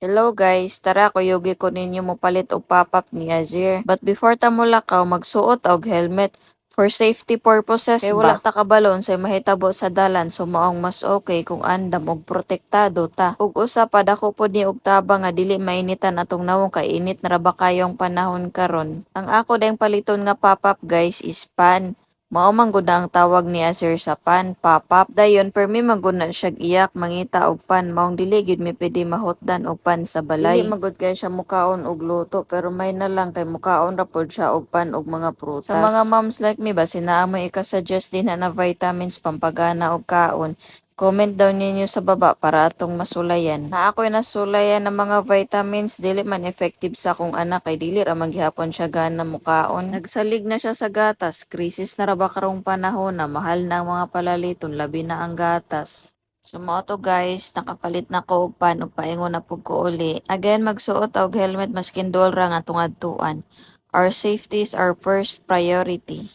Hello guys, tara kuyugi ko ninyo mo palit og pop-up ni Azir. But before ta mo lakaw, magsuot og helmet for safety purposes kay wala ta kabalon say mahitabo sa dalan, so maong mas okay kung andam og protektado ta. Ug usa pa dako pod ni og tabang nga dili mainitan atong nawong kay init na ra ba kayong panahon karon. Ang ako dayang paliton nga pop-up guys is pan. Mao man gud ang tawag ni Sir sa pan, pop-up. Dayon permi man gud na siyag iyak mangita og pan, maong dili gyud mi pwede mahutdan og pan sa balay. Dili man gud kay siya mukaon og luto, pero may na lang kay mukaon ra pod siya og pan og mga prutas. Sa mga moms like me ba sinaamoy ika-suggest din na vitamins pampagana og kaon. Comment daw ninyo sa baba para atong masulayan. Na ako'y nasulayan ng mga vitamins, dili man effective sa akong anak kay dili ra maghapon siya gana mukaon. Nagsalig na siya sa gatas, krisis na ra ba karong panahon na mahal na ang mga palaliton, labi na ang gatas. So mo to guys, nakapalit na ko og pan ug paingon na pud ko uli. Again magsuot og helmet maskin dol ra nga atong adtuan. Our safety is our first priority.